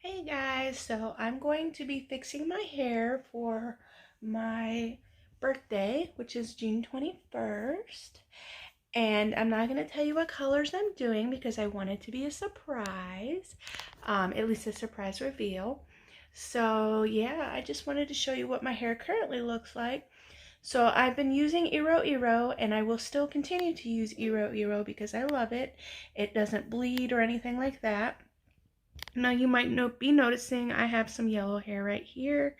Hey guys, so I'm going to be fixing my hair for my birthday, which is June 21st. And I'm not going to tell you what colors I'm doing because I want it to be a surprise, at least a surprise reveal. So yeah, I just wanted to show you what my hair currently looks like. So I've been using Iro and I will still continue to use Iro because I love it. It doesn't bleed or anything like that. Now you might be noticing I have some yellow hair right here.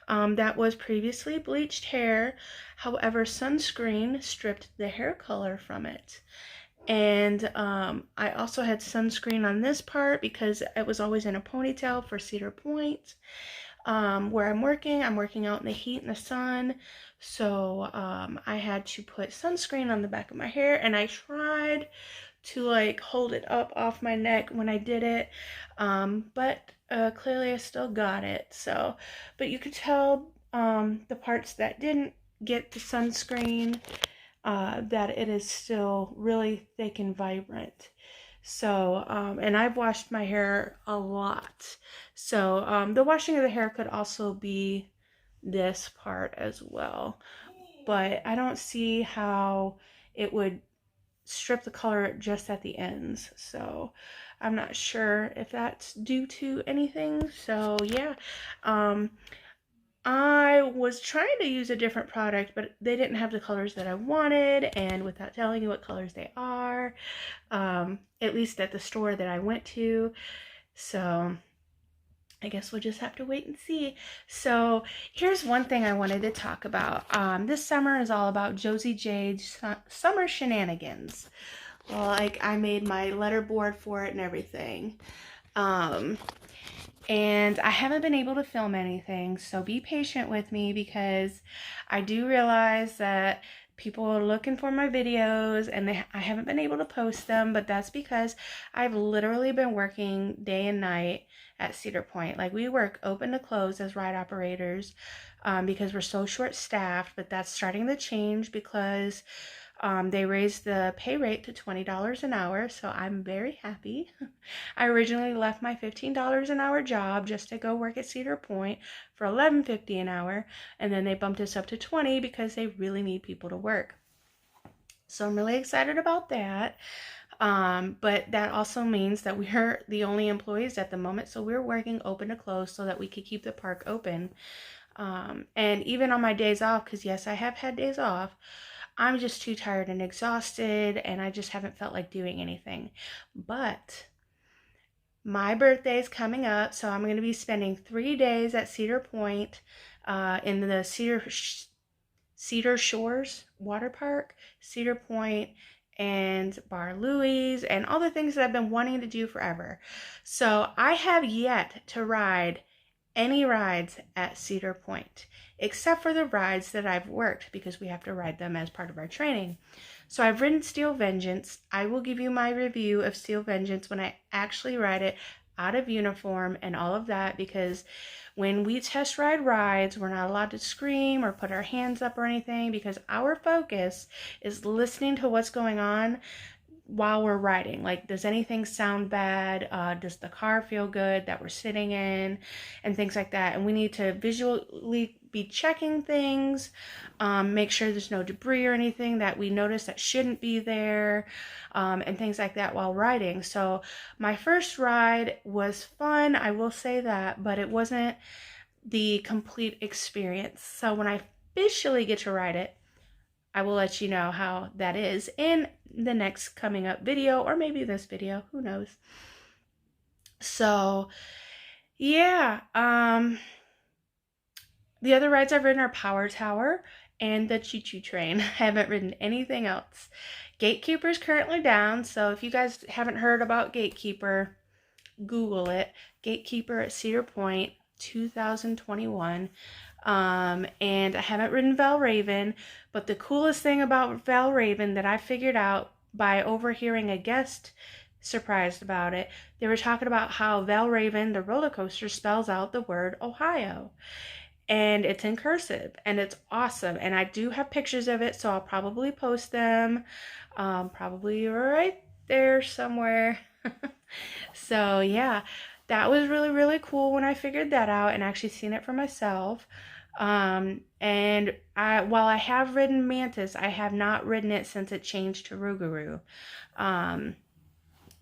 That was previously bleached hair. However, sunscreen stripped the hair color from it. And I also had sunscreen on this part because it was always in a ponytail for Cedar Point. Where I'm working out in the heat and the sun. So I had to put sunscreen on the back of my hair, and I tried to like hold it up off my neck when I did it, but clearly I still got it. So, but you could tell the parts that didn't get the sunscreen, that it is still really thick and vibrant. So, and I've washed my hair a lot. So, the washing of the hair could also be this part as well. But I don't see how it would strip the color just at the ends. So, I'm not sure if that's due to anything. So, yeah. I was trying to use a different product, but they didn't have the colors that I wanted, and without telling you what colors they are, at least at the store that I went to. So I guess we'll just have to wait and see. So here's one thing I wanted to talk about. This summer is all about Jozie Jade's Summer Shenanigans. Like, I made my letter board for it and everything. And I haven't been able to film anything, so be patient with me because I do realize that people are looking for my videos and I haven't been able to post them, but that's because I've literally been working day and night at Cedar Point. Like, we work open to close as ride operators because we're so short-staffed, but that's starting to change because they raised the pay rate to $20 an hour, so I'm very happy. I originally left my $15 an hour job just to go work at Cedar Point for $11.50 an hour, and then they bumped us up to $20 because they really need people to work. So I'm really excited about that. But that also means that we're the only employees at the moment, so we're working open to close so that we could keep the park open. And even on my days off, because yes, I have had days off, I'm just too tired and exhausted, and I just haven't felt like doing anything. But my birthday is coming up, so I'm going to be spending 3 days at Cedar Point, in the Cedar Shores Water Park, Cedar Point, and Bar Louie's, and all the things that I've been wanting to do forever. So I have yet to ride any rides at Cedar Point, except for the rides that I've worked because we have to ride them as part of our training. So I've ridden Steel Vengeance. I will give you my review of Steel Vengeance when I actually ride it out of uniform and all of that, because when we test ride rides, we're not allowed to scream or put our hands up or anything because our focus is listening to what's going on while we're riding. Like, does anything sound bad? Does the car feel good that we're sitting in? And things like that. And we need to visually be checking things, make sure there's no debris or anything that we notice that shouldn't be there, and things like that while riding. So my first ride was fun, I will say that, but it wasn't the complete experience. So when I officially get to ride it, I will let you know how that is in the next coming up video, or maybe this video, who knows. So yeah, the other rides I've ridden are Power Tower and the Choo Choo Train. I haven't ridden anything else. Gatekeeper's currently down, so if you guys haven't heard about Gatekeeper, Google it. Gatekeeper at Cedar Point 2021. And I haven't ridden Valraven, but the coolest thing about Valraven that I figured out by overhearing a guest surprised about it, they were talking about how Valraven, the roller coaster, spells out the word Ohio. And it's in cursive, and it's awesome. And I do have pictures of it, so I'll probably post them, probably right there somewhere. So yeah, that was really, really cool when I figured that out and actually seen it for myself. And while I have ridden Mantis, I have not ridden it since it changed to Rougarou.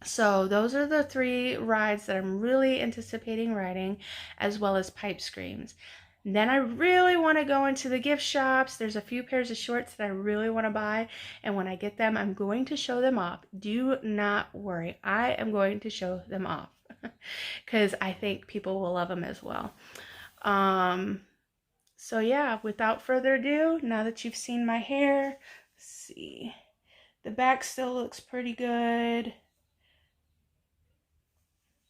So those are the 3 rides that I'm really anticipating riding, as well as Pipe Screams. And then I really want to go into the gift shops. There's a few pairs of shorts that I really want to buy, and when I get them, I'm going to show them off. Do not worry, I am going to show them off because I think people will love them as well. So yeah, without further ado, now that you've seen my hair, let's see, the back still looks pretty good.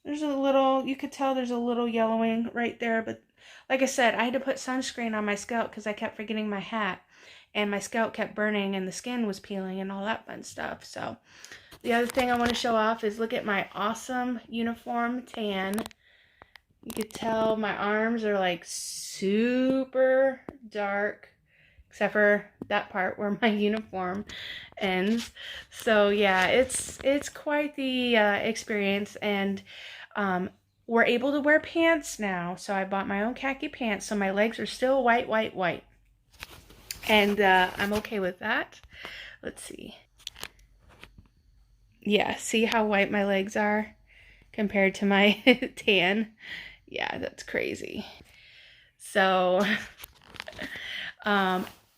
There's a little, you could tell there's a little yellowing right there, but like I said, I had to put sunscreen on my scalp because I kept forgetting my hat, and my scalp kept burning and the skin was peeling and all that fun stuff. So the other thing I want to show off is look at my awesome uniform tan. You could tell my arms are like super dark, except for that part where my uniform ends. So yeah, it's quite the experience, and we're able to wear pants now. So I bought my own khaki pants, so my legs are still white, white, white, and I'm okay with that. Let's see. Yeah, see how white my legs are compared to my tan? Yeah, that's crazy. So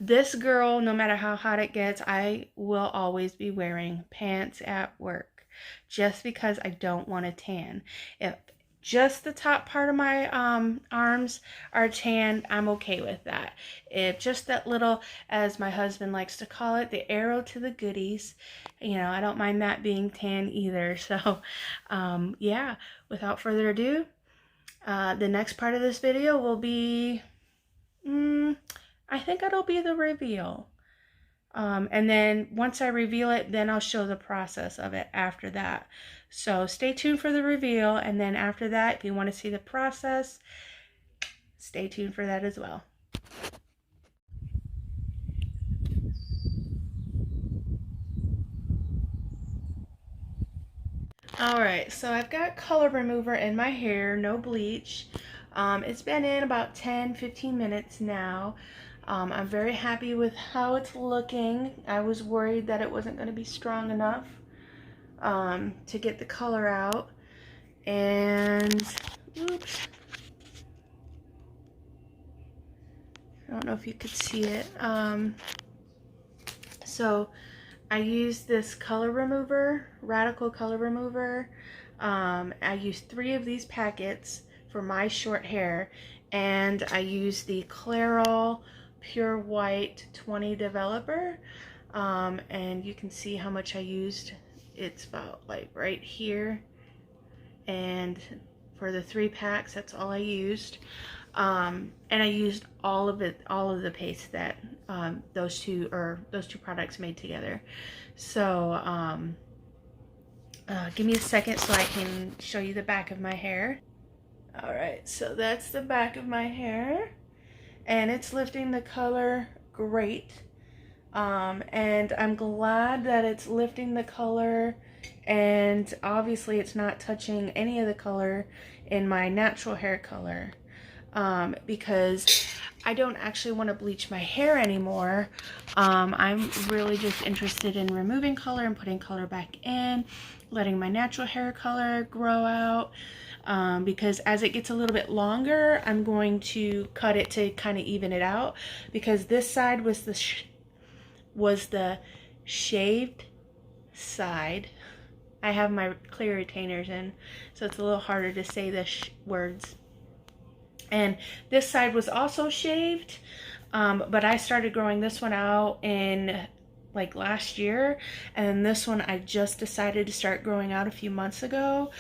this girl, no matter how hot it gets, I will always be wearing pants at work just because I don't want to tan. If just the top part of my arms are tan, I'm okay with that. If just that little, as my husband likes to call it, the arrow to the goodies, you know, I don't mind that being tan either. So yeah, without further ado, the next part of this video will be, I think it'll be the reveal. And then once I reveal it, then I'll show the process of it after that. So stay tuned for the reveal, and then after that, if you want to see the process, stay tuned for that as well. Alright, so I've got color remover in my hair, no bleach. It's been in about 10-15 minutes now. I'm very happy with how it's looking. I was worried that it wasn't going to be strong enough to get the color out. And, oops. I don't know if you could see it. So I used this color remover, Radical Color Remover. I used 3 of these packets for my short hair, and I used the Clairol Pure White 20 Developer, and you can see how much I used. It's about like right here, and for the 3 packs, that's all I used. And I used all of the paste that those two products made together. So give me a second so I can show you the back of my hair. Alright, so that's the back of my hair, and it's lifting the color great. And I'm glad that it's lifting the color, and obviously it's not touching any of the color in my natural hair color, because I don't actually want to bleach my hair anymore. I'm really just interested in removing color and putting color back in, letting my natural hair color grow out. Because as it gets a little bit longer, I'm going to cut it to kind of even it out, because this side was the shaved side. I have my clear retainers in, so it's a little harder to say the words. And this side was also shaved, but I started growing this one out in like last year, and then this one I just decided to start growing out a few months ago.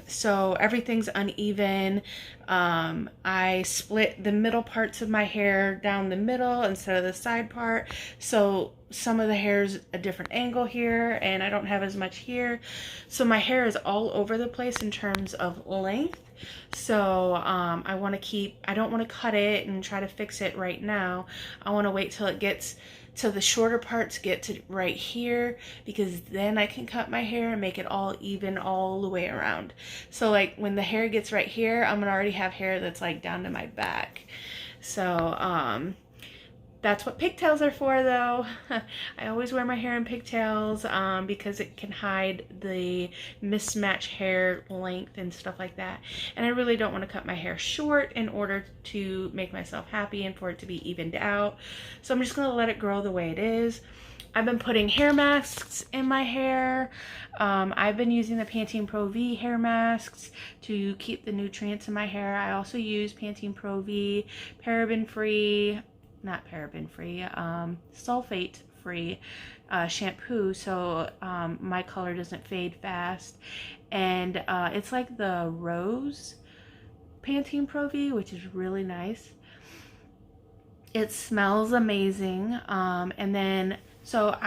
So everything's uneven. I split the middle parts of my hair down the middle instead of the side part, so some of the hair's a different angle here, and I don't have as much here. So my hair is all over the place in terms of length. So I want to I don't want to cut it and try to fix it right now. I want to wait till it gets, till the shorter parts get to right here, because then I can cut my hair and make it all even all the way around. So like when the hair gets right here, I'm gonna already have hair that's like down to my back. So that's what pigtails are for, though. I always wear my hair in pigtails because it can hide the mismatched hair length and stuff like that. And I really don't want to cut my hair short in order to make myself happy and for it to be evened out. So I'm just going to let it grow the way it is. I've been putting hair masks in my hair. I've been using the Pantene Pro V hair masks to keep the nutrients in my hair. I also use Pantene Pro V paraben-free, not paraben-free, sulfate-free shampoo, so my color doesn't fade fast. And it's like the rose Pantene Pro V, which is really nice. It smells amazing. And then so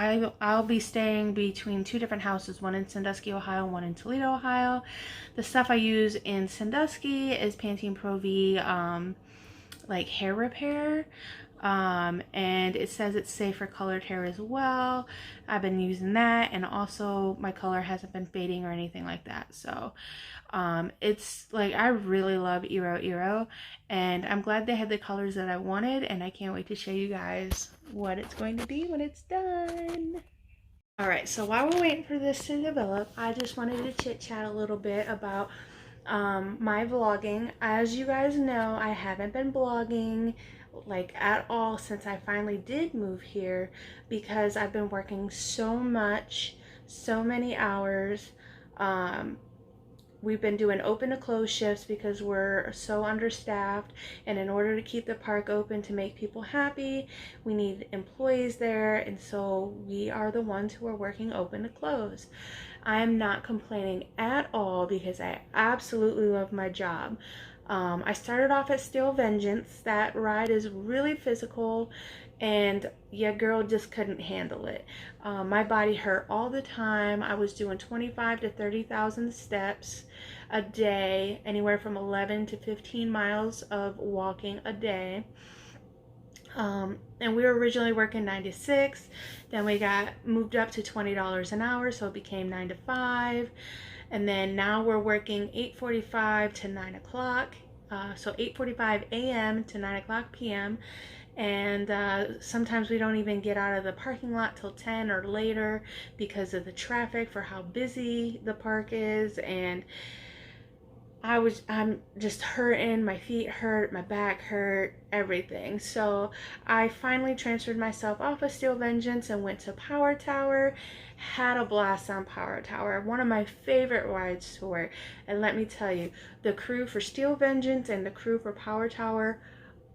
I'll be staying between two different houses, one in Sandusky, Ohio, one in Toledo, Ohio. The stuff I use in Sandusky is Pantene Pro V like hair repair. And it says it's safe for colored hair as well. I've been using that, and also my color hasn't been fading or anything like that. So it's like, I really love Iro, and I'm glad they had the colors that I wanted, and I can't wait to show you guys what it's going to be when it's done. Alright, so while we're waiting for this to develop, I just wanted to chit chat a little bit about my vlogging. As you guys know, I haven't been vlogging like at all since I finally did move here, because I've been working so much, so many hours. We've been doing open to close shifts because we're so understaffed, and in order to keep the park open to make people happy, we need employees there, and so we are the ones who are working open to close. I am not complaining at all because I absolutely love my job. I started off at Steel Vengeance. That ride is really physical, and yeah, girl just couldn't handle it. My body hurt all the time. I was doing 25 to 30,000 steps a day, anywhere from 11 to 15 miles of walking a day. And we were originally working 9 to 6, then we got moved up to $20 an hour, so it became 9 to 5. And then now we're working 8:45 to 9 o'clock. So 8:45 a.m. to 9 o'clock p.m. And sometimes we don't even get out of the parking lot till 10 or later because of the traffic for how busy the park is. And I'm just hurting, my feet hurt, my back hurt, everything. So I finally transferred myself off of Steel Vengeance and went to Power Tower. Had a blast on Power Tower, one of my favorite rides to work. And let me tell you, the crew for Steel Vengeance and the crew for Power Tower,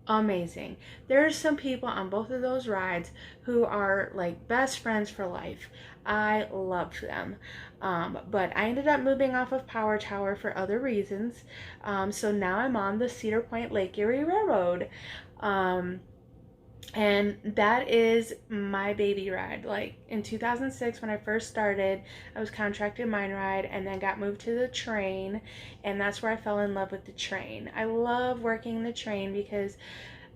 amazing. There's some people on both of those rides who are like best friends for life. I loved them. But I ended up moving off of Power Tower for other reasons. So now I'm on the Cedar Point Lake Erie Railroad. And that is my baby ride. Like in 2006 when I first started, I was contracted mine ride and then got moved to the train, and that's where I fell in love with the train. I love working the train because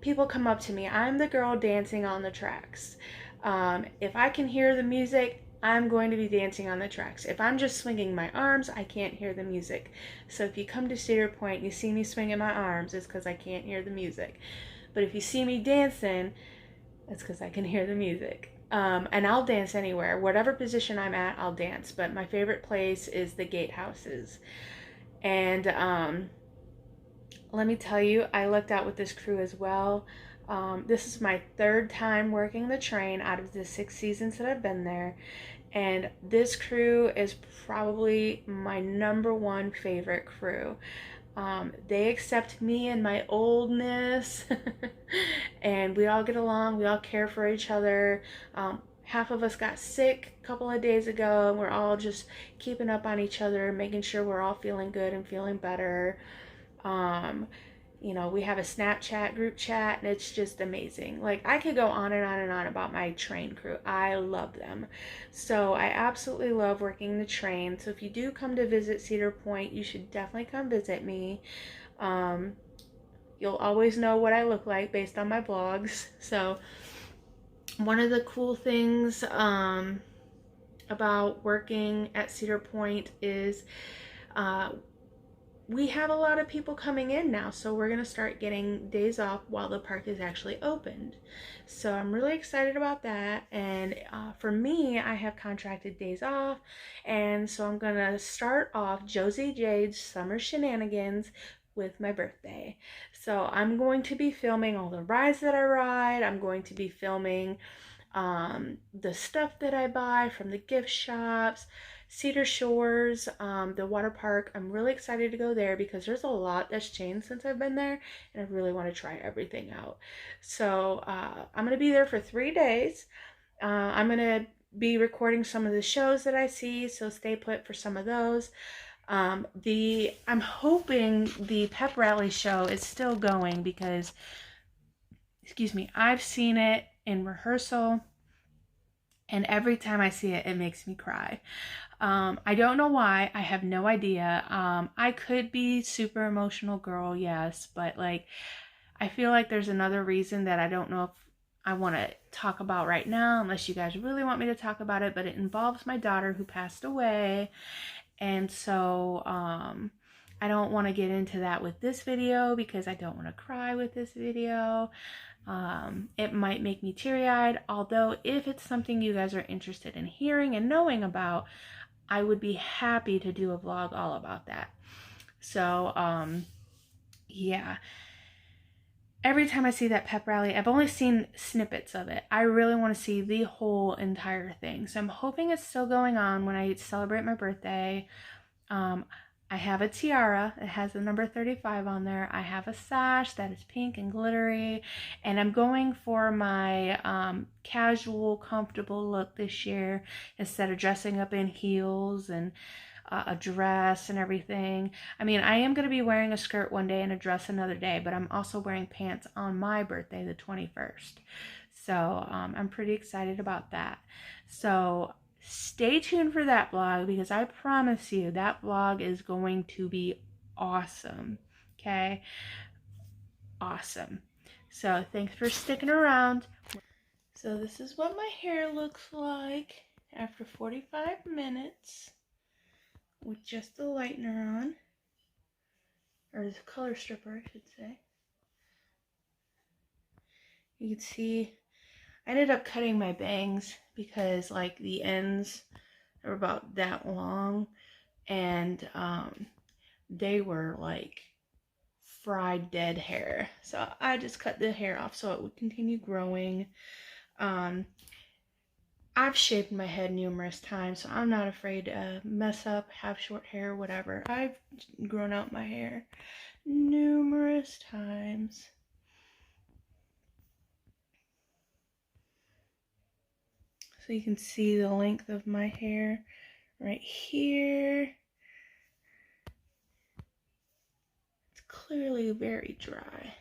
people come up to me. I'm the girl dancing on the tracks. If I can hear the music, I'm going to be dancing on the tracks. If I'm just swinging my arms, I can't hear the music. So if you come to Cedar Point, you see me swinging my arms, it's because I can't hear the music. But if you see me dancing, it's because I can hear the music. And I'll dance anywhere. Whatever position I'm at, I'll dance. But my favorite place is the gatehouses. And let me tell you, I lucked out with this crew as well. This is my third time working the train out of the 6 seasons that I've been there. And this crew is probably my #1 favorite crew. They accept me and my oldness, and we all get along, we all care for each other. Half of us got sick a couple of days ago, and we're all just keeping up on each other, making sure we're all feeling good and feeling better. You know, we have a Snapchat group chat, and it's just amazing. Like, I could go on and on and on about my train crew. I love them. So I absolutely love working the train. So if you do come to visit Cedar Point, you should definitely come visit me. Um, you'll always know what I look like based on my vlogs. So one of the cool things about working at Cedar Point is uh, we have a lot of people coming in now, so we're going to start getting days off while the park is actually opened. So I'm really excited about that. And for me, I have contracted days off, and so I'm going to start off Jozie Jade's Summer Shenanigans with my birthday. So I'm going to be filming all the rides that I ride. I'm going to be filming the stuff that I buy from the gift shops, Cedar Shores, the water park. I'm really excited to go there because there's a lot that's changed since I've been there, and I really want to try everything out. So I'm going to be there for 3 days. I'm going to be recording some of the shows that I see, so stay put for some of those. I'm hoping the pep rally show is still going because, excuse me, I've seen it in rehearsal, and every time I see it, it makes me cry. I don't know why. I have no idea. I could be super emotional girl, yes, but like, I feel like there's another reason that I don't know if I want to talk about right now, unless you guys really want me to talk about it, but it involves my daughter who passed away. And so, I don't want to get into that with this video because I don't want to cry with this video. It might make me teary-eyed, although if it's something you guys are interested in hearing and knowing about, I would be happy to do a vlog all about that. So, yeah. Every time I see that pep rally, I've only seen snippets of it. I really want to see the whole entire thing. So I'm hoping it's still going on when I celebrate my birthday. I have a tiara. It has the number 35 on there. I have a sash that is pink and glittery. And I'm going for my casual, comfortable look this year instead of dressing up in heels and a dress and everything. I mean, I am going to be wearing a skirt one day and a dress another day, but I'm also wearing pants on my birthday, the 21st. So I'm pretty excited about that. So stay tuned for that vlog because I promise you that vlog is going to be awesome. Okay? Awesome. So thanks for sticking around. So this is what my hair looks like after 45 minutes with just the lightener on, or the color stripper I should say. You can see I ended up cutting my bangs because like the ends are about that long, and they were like fried dead hair. So I just cut the hair off so it would continue growing. I've shaved my head numerous times, so I'm not afraid to mess up, have short hair, whatever. I've grown out my hair numerous times. So you can see the length of my hair right here. It's clearly very dry.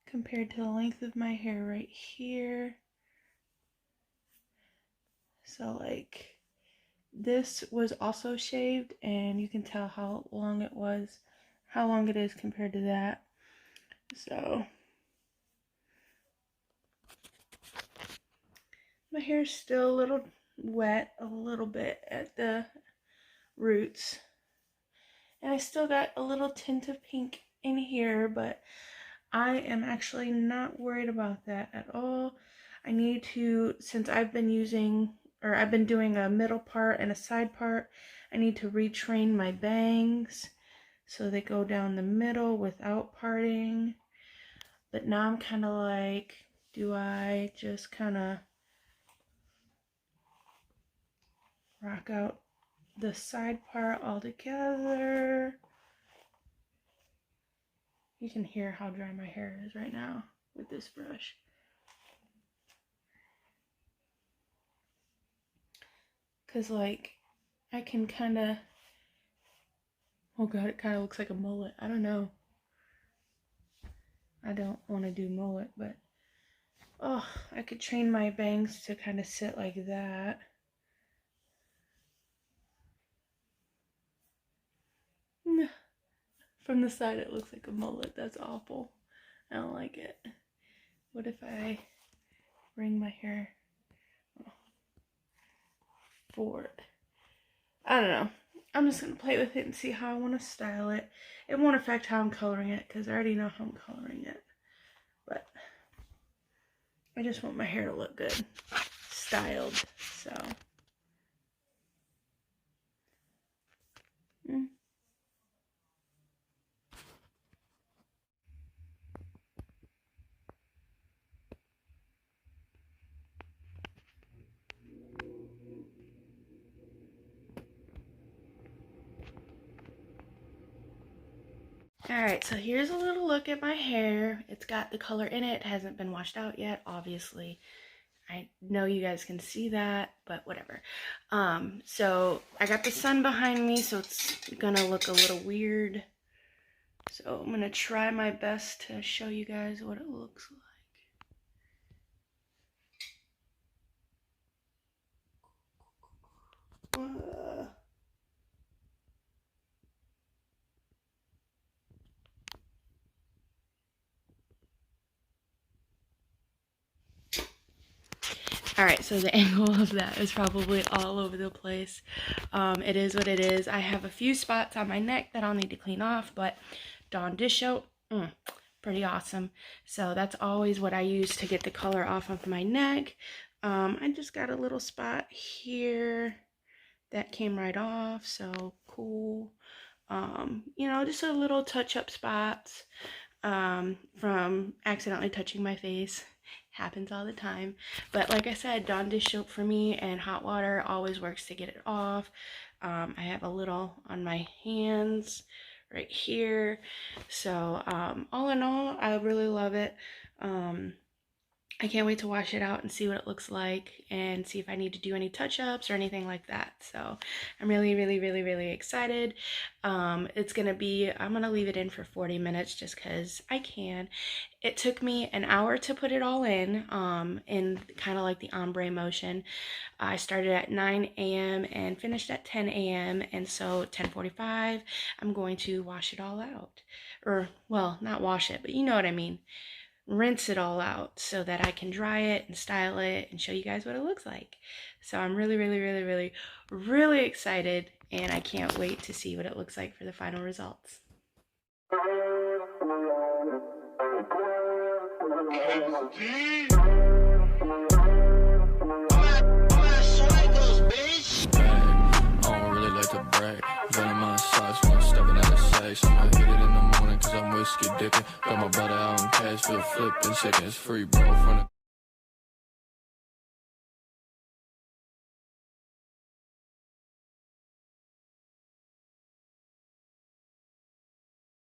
Compared to the length of my hair right here. So like this was also shaved, and you can tell how long it was, how long it is compared to that. So my hair's still a little wet, a little bit at the roots. And I still got a little tint of pink in here, but I am actually not worried about that at all. I need to, since I've been using, or I've been doing a middle part and a side part, I need to retrain my bangs so they go down the middle without parting. But now I'm kind of like, do I just kind of rock out the side part all together? You can hear how dry my hair is right now with this brush. Because like I can kind of Oh god, it kind of looks like a mullet. I don't know. I don't want to do mullet, but oh, I could train my bangs to kind of sit like that. From the side it looks like a mullet. That's awful. I don't like it. What if I bring my hair forward? I don't know. I'm just going to play with it and see how I want to style it. It won't affect how I'm coloring it because I already know how I'm coloring it. But I just want my hair to look good. Styled. So. Alright, so here's a little look at my hair. It's got the color in it. It hasn't been washed out yet, obviously. I know you guys can see that, but whatever. So I got the sun behind me, so it's gonna look a little weird. So I'm gonna try my best to show you guys what it looks like. Alright, so the angle of that is probably all over the place. It is what it is. I have a few spots on my neck that I'll need to clean off, but Dawn dish soap, pretty awesome. So that's always what I use to get the color off of my neck. I just got a little spot here that came right off, so cool. You know, just a little touch-up spots from accidentally touching my face. Happens all the time. But like I said, Dawn dish soap for me and hot water always works to get it off. I have a little on my hands right here. So all in all, I really love it. I can't wait to wash it out and see what it looks like and see if I need to do any touch-ups or anything like that. So I'm really excited. It's gonna be, I'm gonna leave it in for 40 minutes just because I can. It took me an hour to put it all in kind of like the ombre motion. I started at 9 a.m. and finished at 10 a.m. and so 10:45 I'm going to wash it all out. Or, well, not wash it, but you know what I mean. Rinse it all out so that I can dry it and style it and show you guys what it looks like. So I'm really excited, and I can't wait to see what it looks like for the final results. Whiskey dipping, got my brother out in cash for the flipping seconds free, bro.